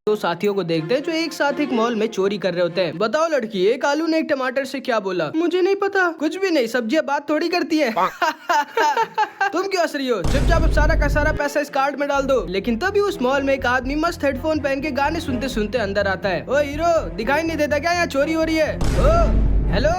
दो साथियों को देखते हैं जो एक साथ एक मॉल में चोरी कर रहे होते हैं। बताओ लड़की, एक आलू ने एक टमाटर से क्या बोला? मुझे नहीं पता। कुछ भी नहीं, सब्जियां बात थोड़ी करती है। तुम क्यों हंस रही हो? चुपचाप अब सारा का सारा पैसा इस कार्ड में डाल दो। लेकिन तभी उस मॉल में एक आदमी मस्त हेडफोन पहन के गाने सुनते सुनते अंदर आता है। ओ हीरो, दिखाई नहीं देता क्या यहाँ चोरी हो रही है? ओ हेलो,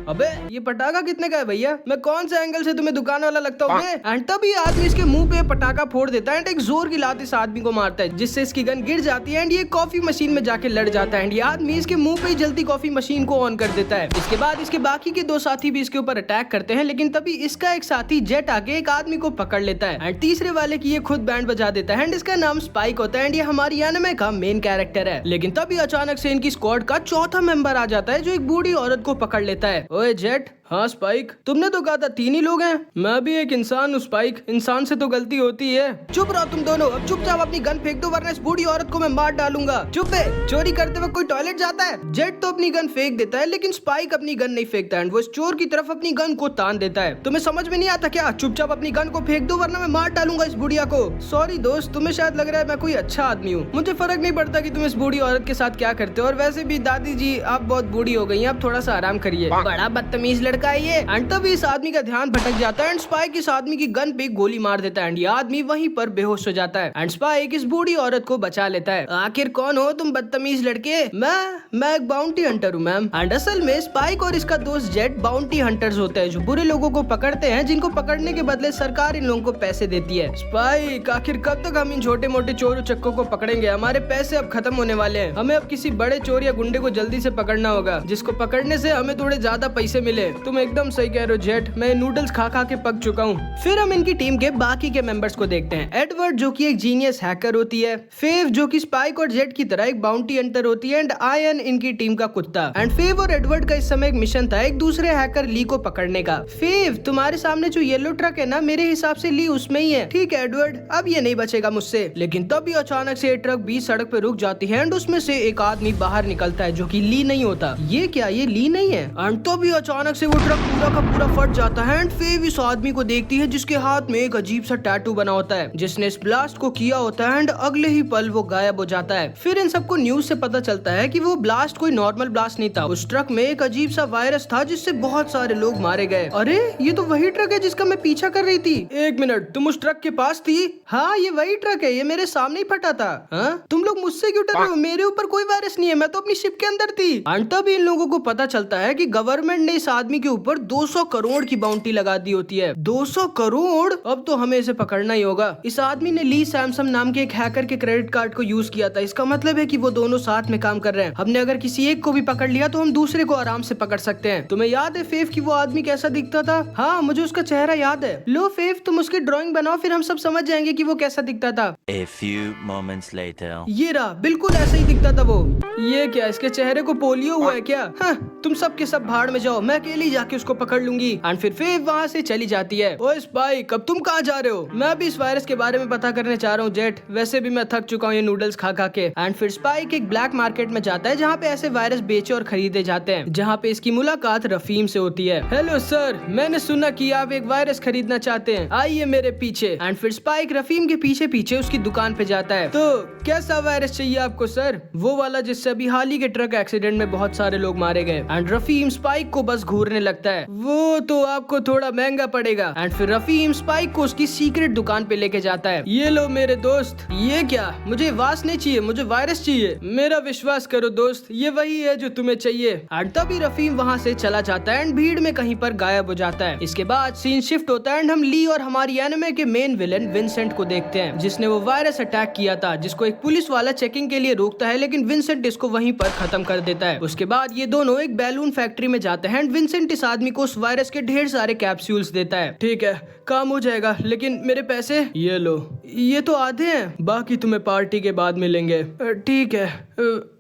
अबे ये पटाखा कितने का है भैया? मैं कौन से एंगल से तुम्हें दुकान वाला लगता हूँ? एंड तभी आदमी इसके मुंह पे पटाखा फोड़ देता है एंड एक जोर की लात इस आदमी को मारता है, जिससे इसकी गन गिर जाती है एंड ये कॉफी मशीन में जाके लड़ जाता है एंड ये आदमी इसके मुंह पे ही जल्दी कॉफी मशीन को ऑन कर देता है। इसके बाद इसके बाकी के दो साथी भी इसके ऊपर अटैक करते हैं, लेकिन तभी इसका एक साथी जेट आके एक आदमी को पकड़ लेता है एंड तीसरे वाले की ये खुद बैंड बजा देता है एंड इसका नाम स्पाइक होता है एंड ये हमारी एनिमे का मेन कैरेक्टर है। लेकिन तभी अचानक से इनकी स्क्वाड का चौथा मेंबर आ जाता है जो एक बूढ़ी औरत को पकड़ लेता है। ओए जेट, हाँ स्पाइक, तुमने तो कहा था 3 ही लोग हैं। मैं भी एक इंसान हूँ स्पाइक, इंसान से तो गलती होती है। चुप रहो तुम दोनों, अब चुपचाप अपनी गन फेंक दो वरना इस बूढ़ी औरत को मैं मार डालूंगा। चुप है, चोरी करते वक्त कोई टॉयलेट जाता है? जेट तो अपनी गन फेंक देता है लेकिन स्पाइक अपनी गन नहीं फेंकता है, वो इस चोर की तरफ अपनी गन को तान देता है। तुम्हें समझ में नहीं आता क्या? चुपचाप अपनी गन को फेंक दो वरना मैं मार डालूंगा इस बुढ़िया को। सॉरी दोस्त, तुम्हें शायद लग रहा है मैं कोई अच्छा आदमी हूँ, मुझे फर्क नहीं पड़ता कि तुम इस बूढ़ी औरत के साथ क्या करते हो, और वैसे भी दादी जी आप बहुत बूढ़ी हो गई हैं, अब थोड़ा सा आराम करिए। बड़ा बदतमीज लड़का है ये। तभी इस आदमी का ध्यान भटक जाता है एंड स्पाइक इस आदमी की गन पे गोली मार देता है एंड ये आदमी वहीं पर बेहोश हो जाता है एंड स्पाइक इस बूढ़ी औरत को बचा लेता है। आखिर कौन हो तुम बदतमीज लड़के? मैं एक बाउंटी हंटर हूँ मैम। एंड असल में स्पाइक और इसका दोस्त जेट बाउंटी हंटर्स होते हैं जो बुरे लोगों को पकड़ते हैं, जिनको पकड़ने के बदले सरकार इन लोगों को पैसे देती है। स्पाइक, आखिर कब तक हम इन छोटे मोटे चोर उचक्कों को पकड़ेंगे? हमारे पैसे अब खत्म होने वाले हैं, हमें अब किसी बड़े चोर या गुंडे को जल्दी से पकड़ना होगा जिसको पकड़ने से हमें थोड़े ज्यादा पैसे मिले। तुम एकदम सही कह रहे हो जेट, मैं नूडल्स खा खा के पक चुका हूँ। फिर हम इनकी टीम के बाकी के मेंबर्स को देखते हैं। एडवर्ड जो कि एक जीनियस हैकर होती है, फेव जो कि स्पाइक और जेट की तरह एक बाउंटी हंटर होती है एंड आयन इनकी टीम का कुत्ता। एंड फेव और एडवर्ड का इस समय एक मिशन था एक दूसरे हैकर ली को पकड़ने का। फेव, तुम्हारे सामने जो येलो ट्रक है ना, मेरे हिसाब से ली उसमें ही है। ठीक है एडवर्ड, अब ये नहीं बचेगा मुझसे। लेकिन तभी अचानक से ये ट्रक बीच सड़क पे रुक जाती है एंड उसमें से एक आदमी बाहर निकलता है जो कि ली नहीं होता। ये क्या, ये ली नहीं है? एंड तभी अचानक से वो ट्रक पूरा का पूरा फट जाता है एंड फेव इस आदमी को देखती है जिसके हाथ में एक अजीब सा टैटू बना होता है जिसने इस ब्लास्ट को किया होता है एंड अगले ही पल वो गायब हो जाता है। फिर इन सबको न्यूज से पता चलता है कि वो ब्लास्ट कोई नॉर्मल ब्लास्ट नहीं था, उस ट्रक में एक अजीब सा वायरस था जिससे बहुत सारे लोग मारे गए। अरे ये तो वही ट्रक है जिसका मैं पीछा कर रही थी। एक मिनट, तुम उस ट्रक के पास थी? हाँ ये वही ट्रक है, ये मेरे सामने ही फटा था। हाँ? तुम लोग मुझसे क्यों डर रहे हो? मेरे ऊपर कोई वायरस नहीं है, मैं तो अपनी शिप के अंदर थी। एंड तभी इन लोगों को पता चलता है कि गवर्नमेंट ने इस आदमी के ऊपर 200 करोड़ की बाउंटी लगा दी होती है। 200 करोड़? अब तो हमें इसे पकड़ना ही होगा। इस आदमी ने ली सैमसंग नाम के एक हैकर के क्रेडिट कार्ड को यूज किया था, इसका मतलब है कि वो दोनों साथ में काम कर रहे हैं। हमने अगर किसी एक को भी पकड़ लिया तो हम दूसरे को आराम से पकड़ सकते हैं। तुम्हें याद है फेव कि वो आदमी कैसा दिखता था? हाँ मुझे उसका चेहरा याद है। लो फेव, तुम उसकी ड्राइंग बनाओ, फिर हम सब समझ जाएंगे कि वो कैसा दिखता था। A few moments later. ये रहा, बिल्कुल ऐसा ही दिखता था वो। ये क्या, इसके चेहरे को पोलियो हुआ है क्या? हाँ, तुम सब के सब भाड़ में जाओ, मैं अकेली जाके उसको पकड़ लूंगी। एंड फिर फेव वहाँ से चली जाती है। ओए स्पाइक, अब तुम कहाँ जा रहे हो? मैं भी इस वायरस के बारे में पता करने चाह रहा हूँ जेट, वैसे भी मैं थक चुका हूँ ये नूडल्स खा खा के। एंड फिर स्पाइक एक ब्लैक मार्केट में जाता है जहाँ पे ऐसे वायरस बेचे और खरीदे जाते हैं, जहाँ पे इसकी मुलाकात रफीम से होती है। हेलो सर, मैंने सुना कि आप एक वायरस खरीदना चाहते हैं, आइए मेरे पीछे। एंड फिर स्पाइक रफीम के पीछे पीछे उसकी दुकान पे जाता है। तो कैसा वायरस चाहिए आपको सर? वो वाला जिससे अभी हाल ही के ट्रक एक्सीडेंट में बहुत सारे लोग मारे गए। एंड रफीम स्पाइक को बस घूरने लगता है। वो तो आपको थोड़ा महंगा पड़ेगा। एंड फिर रफीम स्पाइक को उसकी सीक्रेट दुकान पे लेके जाता है। ये लो मेरे दोस्त। ये क्या? मुझे वास नहीं चाहिए, मुझे वायरस चाहिए। मेरा विश्वास करो दोस्त, ये वही है जो तुम्हें चाहिए। एंड तभी रफीम वहाँ से चला जाता है एंड भीड़ में कहीं पर गायब हो जाता है। इसके बाद सीन शिफ्ट होता है एंड हम ली और हमारी एनिमे के मेन विलन विंसेंट को देखते हैं, जिसने वो वायरस अटैक किया था, जिसको एक पुलिस वाला चेकिंग के लिए रोकता है, लेकिन विंसेंट इसको वहीं पर खत्म कर देता है। उसके बाद ये दोनों एक बैलून फैक्ट्री में जाते हैं एंड विंसेंट इस आदमी को उस वायरस के ढेर सारे कैप्सूल्स देता है। ठीक है, काम हो जाएगा, लेकिन मेरे पैसे? ये लो। ये तो आधे हैं, बाकी तुम्हें पार्टी के बाद मिलेंगे। ठीक है।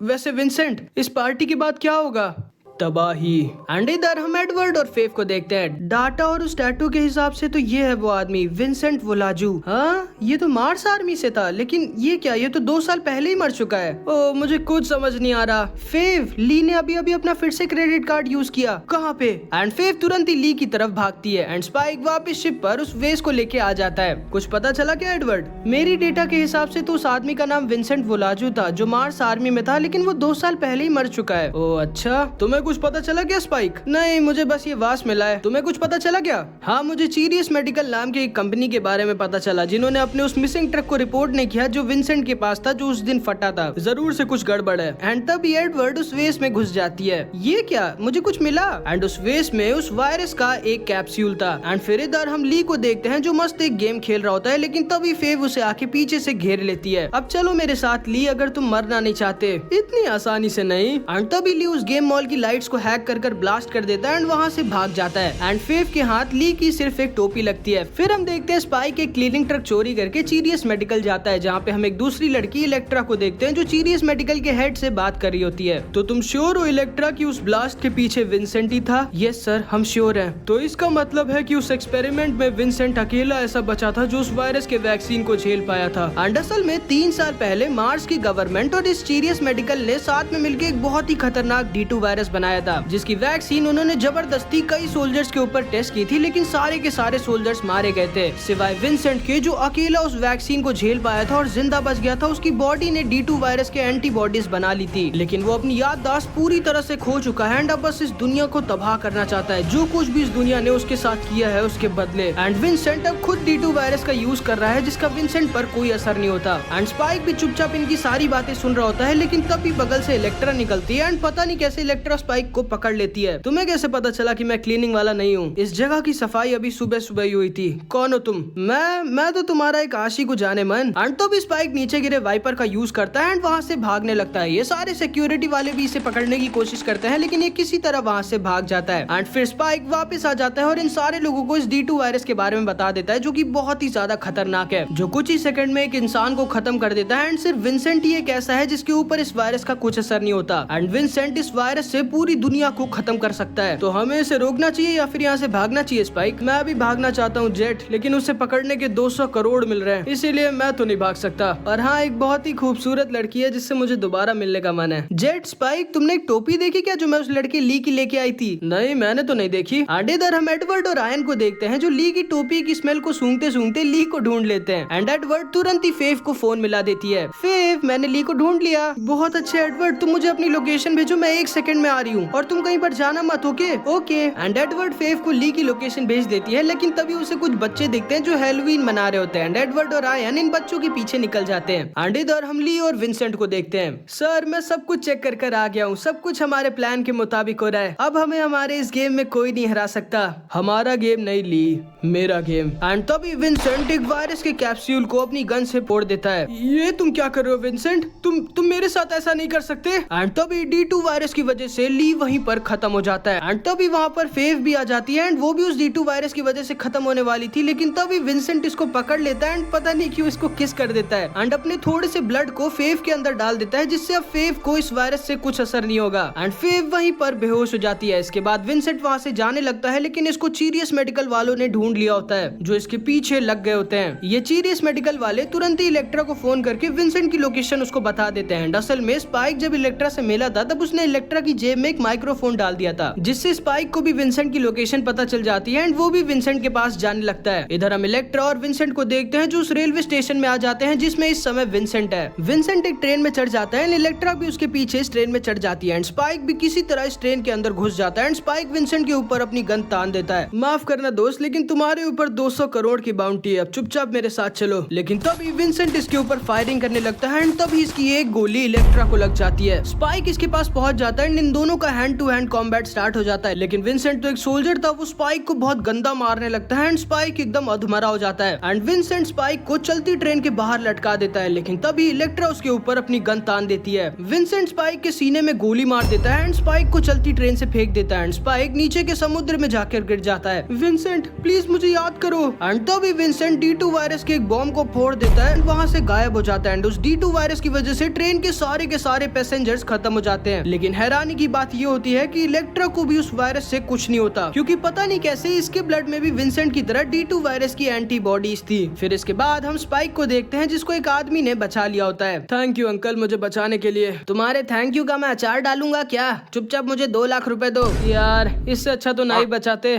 वैसे विंसेंट, इस पार्टी के बाद क्या होगा? तबाही। एंड इधर हम एडवर्ड और फेव को देखते हैं। डाटा और उस टैटू के हिसाब से तो ये है वो आदमी, विंसेंट वोलाजू। हाँ, ये तो मार्स आर्मी से था, लेकिन ये क्या, ये तो 2 साल पहले ही मर चुका है। ओ, मुझे कुछ समझ नहीं आ रहा। फेव, ली ने अभी अभी अपना फिर से क्रेडिट कार्ड यूज किया। कहाँ पे? एंड फेव तुरंत ही ली की तरफ भागती है एंड स्पाइक वापस शिप पर उस वेस को लेके आ जाता है। कुछ पता चला क्या एडवर्ड? मेरी डेटा के हिसाब से तो उस आदमी का नाम विंसेंट वोलाजू था जो मार्स आर्मी में था, लेकिन वो 2 साल पहले ही मर चुका है। ओ अच्छा, तुम्हें कुछ पता चला क्या स्पाइक? नहीं, मुझे बस ये वास मिला है। तुम्हें कुछ पता चला क्या? हाँ, मुझे चीरियस मेडिकल नाम की एक कंपनी के बारे में पता चला जिन्होंने अपने उस मिसिंग ट्रक को रिपोर्ट नहीं किया जो विंसेंट के पास था, जो उस दिन फटा था। जरूर से कुछ गड़बड़ है। एंड तब एडवर्ड उस वेस में घुस जाती है। ये क्या, मुझे कुछ मिला? एंड उस वेस में उस वायरस का एक कैप्सूल था। एंड फिर इधर हम ली को देखते हैं जो मस्त एक गेम खेल रहा होता है, लेकिन तभी फेव उसे आके पीछे से घेर लेती है। अब चलो मेरे साथ ली, अगर तुम मरना नहीं चाहते। इतनी आसानी से नहीं। एंड तभी ली उस गेम मॉल की लाइट्स को हैक कर ब्लास्ट कर देता है एंड वहाँ से भाग जाता है। एंड फेव के हाथ ली की सिर्फ एक टोपी लगती है। फिर हम देखते हैं स्पाइक एक क्लीनिंग ट्रक चोरी करके चीरियस मेडिकल जाता है, जहाँ पे हम एक दूसरी लड़की इलेक्ट्रा को देखते हैं जो चीरियस मेडिकल के हेड से बात कर रही होती है। तो तुम श्योर हो इलेक्ट्रा की उस ब्लास्ट के पीछे विंसेंट ही था? यस सर, हम श्योर हैं। तो इसका मतलब है कि उस एक्सपेरिमेंट में विंसेंट अकेला ऐसा बचा था जो उस वायरस के वैक्सीन को झेल पाया था। एंड असल में 3 साल पहले मार्स की गवर्नमेंट और इस चीरियस मेडिकल ने साथ में मिलकर एक बहुत ही खतरनाक D2 वायरस बनाया था, जिसकी वैक्सीन उन्होंने जबरदस्ती कई सोल्जर्स के ऊपर टेस्ट की थी, लेकिन सारे के सारे सोल्जर्स मारे गए थे सिवाय विंसेंट के, जो अकेला उस वैक्सीन को झेल पाया था और जिंदा बच गया था। उसकी बॉडी ने D2 वायरस के एंटीबॉडीज बना ली थी, लेकिन वो अपनी याददाश्त पूरी तरह से खो चुका है एंड अब बस इस दुनिया को तबाह करना चाहता है, जो कुछ भी इस दुनिया ने उसके साथ किया है उसके बदले। एंड विंसेंट अब खुद D2 वायरस का यूज कर रहा है, जिसका विंसेंट पर कोई असर नहीं होता। एंड स्पाइक भी चुपचाप इनकी सारी बातें सुन रहा होता है, लेकिन तभी बगल से इलेक्ट्रा निकलती है एंड पता नहीं कैसे इलेक्ट्रा स्पाइक को पकड़ लेती है। तुम्हें कैसे पता चला कि मैं क्लीनिंग वाला नहीं हूँ? इस जगह की सफाई अभी सुबह सुबह ही हुई थी। कौन हो तुम? मैं तो तुम्हारा एक आशिक हूँ जाने मन। एंड तो भी स्पाइक नीचे गिरे वाइपर का यूज करता है एंड वहाँ से भागने लगता है। ये सारे सिक्योरिटी वाले भी इसे पकड़ने की कोशिश करते हैं, लेकिन ये किसी तरह वहाँ से भाग जाता है। एंड फिर स्पाइक वापस आ जाता है और इन सारे लोगों को इस D2 वायरस के बारे में बता देता है, जो कि बहुत ही ज्यादा खतरनाक है, जो कुछ ही सेकंड में एक इंसान को खत्म कर देता है। एंड सिर्फ विंसेंट ही एक ऐसा है जिसके ऊपर इस वायरस का कुछ असर नहीं होता। एंड विंसेंट इस वायरस से पूरी दुनिया को खत्म कर सकता है। तो हमें इसे रोकना चाहिए या फिर यहाँ से भागना चाहिए स्पाइक? मैं भी भागना चाहता हूँ जेट, लेकिन उसे पकड़ने के 200 करोड़ मिल रहे हैं, इसीलिए मैं तो नहीं भाग सकता। और हाँ, एक बहुत ही खूबसूरत लड़की है जिससे मुझे दोबारा मिलने का मन है। जेट, स्पाइक, तुमने एक टोपी देखी क्या जो मैं उस लड़की ली की लेके आई थी? नहीं, मैंने तो नहीं देखी। आगे इधर हम एडवर्ड और आयन को देखते हैं जो ली की टोपी की स्मेल को सूंघते सूंघते ली को ढूंढ लेते हैं। एंड एडवर्ड तुरंत ही फेव को फोन मिला देती है। फेव, मैंने ली को ढूंढ लिया। बहुत अच्छे एडवर्ड, तुम मुझे अपनी लोकेशन भेजो, मैं 1 सेकंड में आ रही हूँ और तुम कहीं पर जाना मत। Okay okay. एंड एडवर्ड फेव को ली की लोकेशन भेज देती है, लेकिन तभी उसे कुछ बच्चे दिखते हैं जो हैलोवीन मना रहे होते हैं। एंड एडवर्ड और आयन इन बच्चों के पीछे निकल जाते हैं। एंड इधर हम ली और विंसेंट को देखते हैं। सर, मैं सब कुछ चेक कर आ गया हूँ, सब कुछ हमारे प्लान के मुताबिक हो रहा है। अब हमें हमारे इस गेम में कोई नहीं हरा सकता। हमारा गेम नहीं ली, मेरा गेम। एंड तभी विंसेंट एक वायरस के कैप्सूल को अपनी गन से फोड़ देता है। ये तुम क्या कर रहे हो विंसेंट? तुम मेरे साथ ऐसा नहीं कर सकते। एंड तभी D2 वायरस की वजह से ली वहीं पर खत्म हो जाता है। एंड तभी वहाँ पर फेव भी आ जाती है एंड वो भी उस D2 वायरस की वजह से खत्म होने वाली थी, लेकिन तभी विंसेंट इसको पकड़ लेता है एंड पता नहीं क्यों इसको किस कर देता है एंड अपने थोड़े से ब्लड को फेव के अंदर डाल देता है, जिससे अब फेव को इस वायरस से कुछ असर नहीं होगा। एंड फेव वहीं पर बेहोश हो जाती है। इसके बाद विंसेंट वहाँ से जाने लगता है, लेकिन इसको चीरियस मेडिकल वालों ने ढूंढ लिया होता है, जो इसके पीछे लग गए होते हैं। ये चीरियस मेडिकल वाले तुरंत ही इलेक्ट्रा को फोन करके विंसेंट की लोकेशन उसको बता देते हैं। असल में स्पाइक जब इलेक्ट्रा से मिला था तब उसने इलेक्ट्रा की जेब में एक माइक्रोफोन डाल दिया था, जिससे स्पाइक को भी विंसेंट की लोकेशन पता चल जाती है एंड वो भी विंसेंट के पास जाने लगता है। इधर हम इलेक्ट्रा और विंसेंट को देखते हैं जो उस रेलवे स्टेशन में आ जाते हैं जिसमें इस समय विंसेंट है। विंसेंट एक ट्रेन में चढ़ जाता है, इलेक्ट्रा भी उसके पीछे इस ट्रेन में चढ़ जाती है एंड स्पाइक भी किसी तरह इस ट्रेन के अंदर घुस जाता है एंड स्पाइक विंसेंट के ऊपर अपनी गन तान देता है। माफ करना दोस्त, लेकिन तुम्हारे ऊपर 200 करोड़ की बाउंटी है, अब चुपचाप मेरे साथ चलो। लेकिन तभी विंसेंट इसके ऊपर फायरिंग करने लगता है एंड तभी इसकी एक गोली इलेक्ट्रा को लग जाती है। स्पाइक इसके पास पहुंच जाता है एंड इन दोनों का hand to hand combat start हो जाता है, लेकिन विंसेंट तो एक सोल्जर था, वो स्पाइक को बहुत गंदा मारने लगता है एंड स्पाइक एकदम अधमरा हो जाता है एंड विंसेंट स्पाइक को चलती ट्रेन के बाहर लटका देता है, लेकिन तभी इलेक्ट्रा उसके ऊपर अपनी गन तान देती है। विंसेंट स्पाइक के सीने में गोली मार देता है एंड स्पाइक को चलती ट्रेन से फेंक देता है एंड स्पाइक नीचे के समुद्र में जाकर गिर जाता है। विंसेंट, प्लीज मुझे याद करो। एंड तभी विंसेंट D2 वायरस के एक बॉम्ब को फोड़ देता है एंड वहाँ से गायब हो जाता है एंड उस D2 वायरस की वजह से ट्रेन के सारे पैसेंजर्स खत्म हो जाते हैं। लेकिन हैरानी की बात ये होती है कि इलेक्ट्रा को भी उस वायरस से कुछ नहीं होता, क्योंकि पता नहीं कैसे इसके ब्लड में भी विंसेंट की तरह D2 वायरस की एंटीबॉडीज थी। फिर इसके बाद हम स्पाइक को देखते हैं जिसको एक आदमी ने बचा लिया होता है। थैंक यू अंकल मुझे बचाने के लिए। तुम्हारे थैंक यू का मैं अचार डालूंगा क्या? चुपचाप मुझे 2 लाख रुपए दो। यार इससे अच्छा तो ना ही बचाते।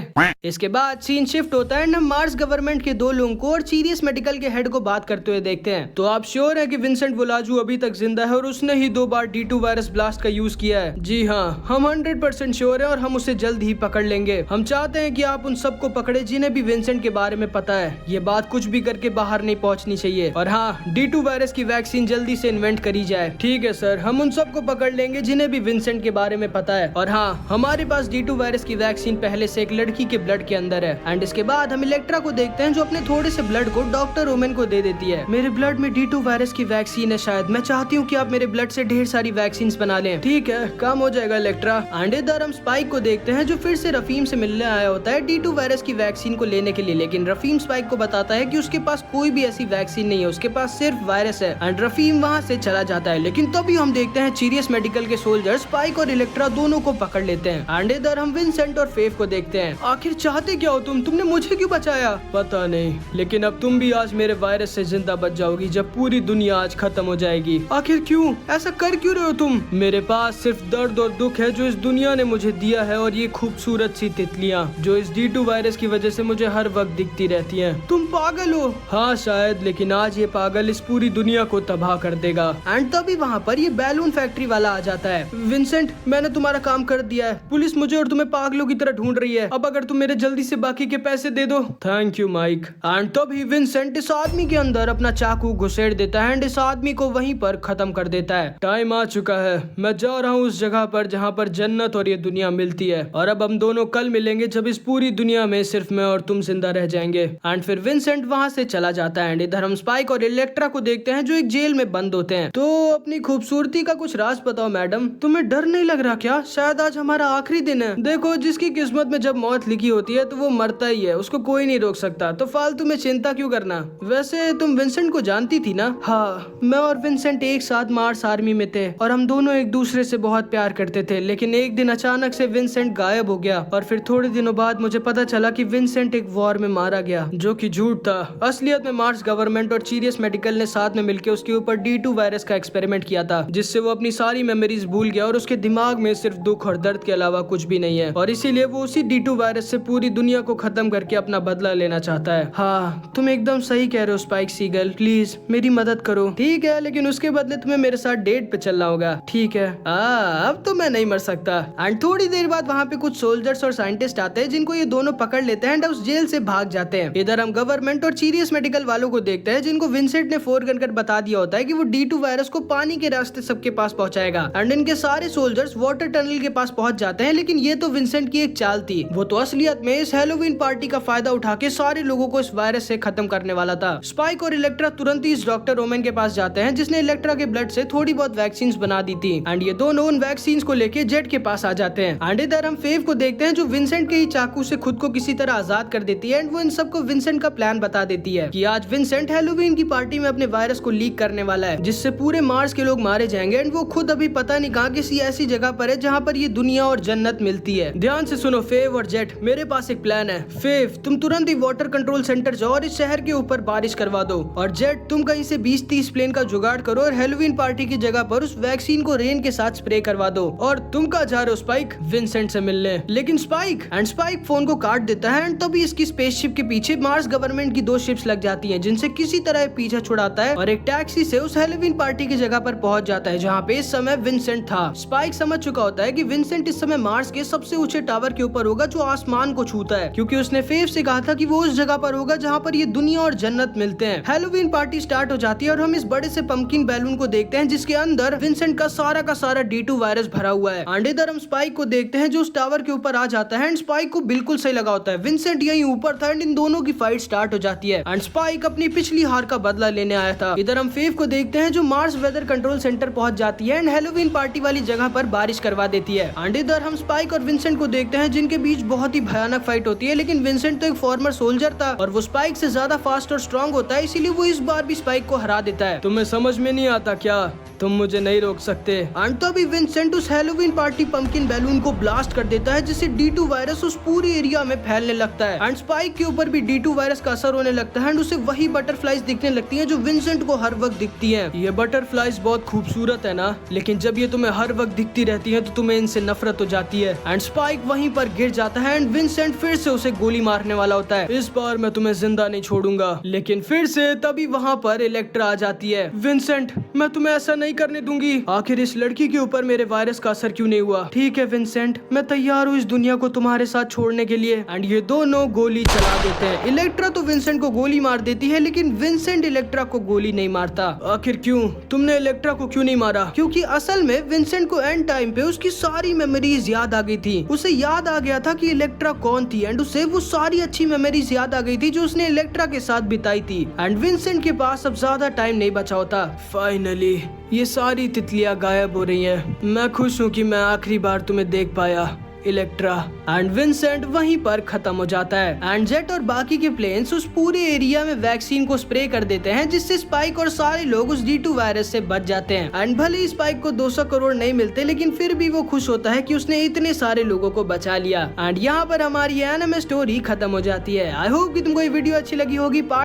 इसके बाद सीन शिफ्ट होता है, हम मार्स गवर्नमेंट के 2 लोगों को और सीरियस मेडिकल के हेड को बात करते हुए देखते हैं। तो आप श्योर है कि विंसेंट वोलाजू अभी तक जिंदा है और उसने ही 2 बार D2 वायरस ब्लास्ट का यूज किया है? जी हाँ, हम 100% श्योर है और हम उसे जल्द ही पकड़ लेंगे। हम चाहते हैं कि आप उन सबको पकड़े जिन्हें भी विंसेंट के बारे में पता है। ये बात कुछ भी करके बाहर नहीं पहुंचनी चाहिए। और हाँ, D2 वायरस की वैक्सीन जल्दी से इन्वेंट करी जाए। ठीक है सर, हम उन सबको पकड़ लेंगे जिन्हें भी विंसेंट के बारे में पता है। और हाँ, हमारे पास D2 वायरस की वैक्सीन पहले से एक लड़की के ब्लड के अंदर है। एंड इसके बाद हम इलेक्ट्रा को देखते हैं जो अपने थोड़े से ब्लड को डॉक्टर ओमेन को दे देती है। मेरे ब्लड में D2 वायरस की वैक्सीन है शायद, मैं चाहती हूँ कि आप मेरे ब्लड से ढेर सारी वैक्सीन बना लें। ठीक है, काम हो जाएगा इलेक्ट्रा। एंड इधर हम स्पाइक को देखते हैं जो फिर से रफीम से मिलने आया होता है D2 वायरस की वैक्सीन को लेने के लिए, लेकिन रफीम स्पाइक को बताता है कि उसके पास कोई भी ऐसी वैक्सीन नहीं है, उसके पास सिर्फ वायरस है। एंड रफीम वहाँ से चला जाता है, लेकिन तभी हम देखते हैं सीरियस मेडिकल के सोल्जर स्पाइक और इलेक्ट्रा दोनों को पकड़ लेते हैं। एंड इधर हम विंसेंट और फेव को देखते हैं। आखिर चाहते क्या हो तुमने मुझे क्यों बचाया? पता नहीं, लेकिन अब तुम भी आज मेरे वायरस से जिंदा बच जाओगी जब पूरी दुनिया आज खत्म हो जाएगी। आखिर क्यों? ऐसा कर क्यों रहे हो तुम? मेरे पास सिर्फ दर्द और दुख है जो इस दुनिया ने मुझे दिया है, और ये खूबसूरत सी तितलियां जो इस D2 वायरस की वजह से मुझे हर वक्त दिखती रहती हैं। तुम पागल हो? हाँ शायद, लेकिन आज ये पागल इस पूरी दुनिया को तबाह कर देगा। एंड तभी वहाँ पर ये बैलून फैक्ट्री वाला आ जाता है। विंसेंट, मैंने तुम्हारा काम कर दिया है। पुलिस मुझे और तुम्हें पागलों की तरह ढूंढ रही है। अब अगर तुम मेरे जल्दी से बाकी के पैसे दे दो। Thank you Mike. एंड तभी विंसेंट इस आदमी के अंदर अपना चाकू घुसेड़ देता है एंड इस आदमी को वहीं पर खत्म कर देता है। टाइम आ चुका है, मैं जा रहा हूँ उस जगह पर जहाँ पर जन्नत और ये दुनिया मिलती है, और अब हम दोनों कल मिलेंगे जब इस पूरी दुनिया में सिर्फ मैं और तुम जिंदा रह जाएंगे। एंड फिर विंसेंट वहाँ से चला जाता है। एंड इधर हम स्पाइक और इलेक्ट्रा को देखते हैं जो एक जेल में बंद होते हैं। तो अपनी खूबसूरती का कुछ राज बताओ मैडम, तुम्हें डर नहीं लग रहा क्या? शायद आज हमारा आखिरी दिन है। देखो, जिसकी किस्मत में जब मौत लिखी होती है तो वो मरता ही है, उसको कोई नहीं रोक सकता, तो फालतू में चिंता क्यों करना। वैसे तुम विंसेंट को जानती थी ना? हाँ, मैं और विंसेंट एक साथ मार्स आर्मी में थे और हम दोनों एक दूसरे से बहुत प्यार करते थे, लेकिन एक दिन अचानक से विंसेंट गायब हो गया और फिर थोड़े दिनों बाद मुझे पता चला कि विंसेंट एक वॉर में मारा गया, जो कि झूठ था। असलियत में मार्स गवर्नमेंट और सीरियस मेडिकल ने साथ में मिलकर उसके ऊपर D2 वायरस का एक्सपेरिमेंट किया था, जिससे वो अपनी सारी मेमोरीज भूल गया और उसके दिमाग में सिर्फ दुख और दर्द के अलावा कुछ भी नहीं है, और इसीलिए वो उसी D2 वायरस से पूरी दुनिया को खत्म करके अपना बदला लेना चाहता है। हाँ, तुम एकदम सही कह रहे हो स्पाइक सीगल, प्लीज मेरी मदद करो। ठीक है, लेकिन उसके बदले तुम्हें मेरे साथ डेट पे चलना होगा। ठीक है, अब तो मैं नहीं मर सकता। एंड थोड़ी देर बाद वहाँ पे कुछ सोल्जर्स और साइंटिस्ट आते हैं जिनको ये दोनों पकड़ लेते हैं एंड उस जेल से भाग जाते हैं। इधर हम गवर्नमेंट और सीरियस मेडिकल वालों को देखते हैं जिनको विंसेंट ने फोन कर बता दिया होता है कि वो D2 वायरस को पानी के रास्ते सबके पास पहुंचाएगा। एंड इनके सारे सोल्जर्स वाटर टनल के पास पहुंच जाते हैं, लेकिन ये तो विंसेंट की एक चाल थी। वो तो असलियत में इस हैलोवीन पार्टी का फायदा उठा के सारे लोगों को इस वायरस से खत्म करने वाला था। स्पाइक और इलेक्ट्रा तुरंत ही इस डॉक्टर ओमेन के पास जाते हैं जिसने इलेक्ट्रा के ब्लड से थोड़ी बहुत वैक्सीन बना दी थी। एंड ये दोनों उन वैक्सीन को लेके जेट के पास आ जाते हैं। एंड इधर हम फेव को देखते हैं जो विंसेंट के ही चाकू से खुद को किसी तरह आजाद कर देती है। एंड वो इन सबको विंसेंट का प्लान बता देती है कि आज विंसेंट हैलोवीन की पार्टी में अपने वायरस को लीक करने वाला है, जिससे पूरे मार्स के लोग मारे जाएंगे। एंड वो खुद अभी पता नहीं कहाँ किसी ऐसी जगह पर है जहाँ पर ये दुनिया और जन्नत मिलती है। ध्यान से सुनो फेव और जेट, मेरे पास एक प्लान है। फेव, तुम तुरंत ही वाटर कंट्रोल सेंटर जाओ और इस शहर के ऊपर बारिश करवा दो, और जेट तुम कहीं से 20-30 प्लेन का जुगाड़ करो और हैलोवीन पार्टी की जगह पर उस वैक्सीन को रेन के साथ स्प्रे करवा दो। और तुम कहाँ जा रहे हो स्पाइक? विंसेंट से मिलने। लेकिन स्पाइक फोन को काट देता है। एंड तभी इसकी स्पेसशिप के पीछे मार्स गवर्नमेंट की 2 शिप्स लग जाती हैं, जिनसे किसी तरह पीछा छुड़ाता है और एक टैक्सी से उस हैलोवीन पार्टी की जगह पर पहुंच जाता है जहाँ पे इस समय विंसेंट था। स्पाइक समझ चुका होता है कि विंसेंट इस समय मार्स के सबसे ऊंचे टावर के ऊपर होगा जो आसमान को छूता है, क्योंकि उसने फेव से कहा था कि वो उस जगह पर होगा जहाँ पर ये दुनिया और जन्नत मिलते हैं। हैलोवीन पार्टी स्टार्ट हो जाती है और हम इस बड़े से पंपकिन बैलून को देखते हैं जिसके अंदर विंसेंट का सारा D2 वायरस भरा हुआ है। एंड इधर हम स्पाइक को देखते हैं जो उस टावर के ऊपर आ जाता है। एंड स्पाइक को बिल्कुल सही लगा होता है, विंसेंट यहीं ऊपर था। एंड इन दोनों की फाइट स्टार्ट हो जाती है। एंड स्पाइक अपनी पिछली हार का बदला लेने आया था। इधर हम फेव को देखते हैं जो मार्स वेदर कंट्रोल सेंटर पहुंच जाती है एंड हैलोवीन पार्टी वाली जगह पर बारिश करवा देती है। एंड इधर हम स्पाइक और विंसेंट को देखते हैं जिनके बीच बहुत ही भयानक फाइट होती है, लेकिन विंसेंट तो एक फॉर्मर सोल्जर था और वो स्पाइक से ज्यादा फास्ट और स्ट्रॉन्ग होता है, इसीलिए वो इस बार भी स्पाइक को हरा देता है। तुम्हें समझ में नहीं आता क्या? तुम मुझे नहीं रोक सकते। एंड तभी विंसेंट उस हैलोवीन पार्टी पंपकिन बैलून को ब्लास्ट कर देता है, जिससे D2 वायरस उस पूरी एरिया में फैलने लगता है एंड स्पाइक के ऊपर भी D2 वायरस का असर होने लगता है एंड उसे वही बटरफ्लाइज दिखने लगती हैं जो विंसेंट को हर वक्त दिखती हैं। ये बटरफ्लाइज बहुत खूबसूरत है ना, लेकिन जब ये तुम्हें हर वक्त दिखती रहती हैं तो तुम्हें इनसे नफरत हो जाती है एंड स्पाइक वहीं पर गिर जाता है एंड विंसेंट फिर से उसे गोली मारने वाला होता है। इस बार मैं तुम्हें जिंदा नहीं छोड़ूंगा, लेकिन फिर से तभी वहाँ पर इलेक्ट्रा आ जाती है। विंसेंट, मैं तुम्हें ऐसा नहीं करने दूंगी। आखिर इस लड़की के ऊपर मेरे वायरस का असर क्यों नहीं हुआ? ठीक है विंसेंट, मैं तैयार हूँ इस दुनिया को तुम्हारे साथ छोड़ने के लिए। एंड ये दोनों गोली चला देते हैं। इलेक्ट्रा तो विंसेंट को गोली मार देती है, लेकिन विंसेंट इलेक्ट्रा को गोली नहीं मारता। आखिर क्यों? तुमने इलेक्ट्रा को क्यों नहीं मारा? क्योंकि असल में विंसेंट को एंड टाइम पे उसकी सारी मेमोरीज याद आ गई थी। उसे याद आ गया था कि इलेक्ट्रा कौन थी एंड उसे वो सारी अच्छी मेमोरीज याद आ गई थी जो उसने इलेक्ट्रा के साथ बिताई थी। एंड विंसेंट के पास अब ज्यादा टाइम नहीं बचा होता। फाइनली ये सारी तितलियां गायब हो रही हैं। मैं खुश हूँ कि मैं आखिरी बार तुम्हें देख पाया इलेक्ट्रा। एंड विंसेंट वहीं पर खत्म हो जाता है एंड जेट और बाकी के प्लेन्स उस पूरे एरिया में वैक्सीन को स्प्रे कर देते हैं, जिससे स्पाइक और सारे लोग उस D2 वायरस से बच जाते हैं। एंड भले ही स्पाइक को 200 करोड़ नहीं मिलते, लेकिन फिर भी वो खुश होता है कि उसने इतने सारे लोगों को बचा लिया। एंड यहाँ पर हमारी एनिमे स्टोरी खत्म हो जाती है। आई होप कि तुमको ये वीडियो अच्छी लगी होगी।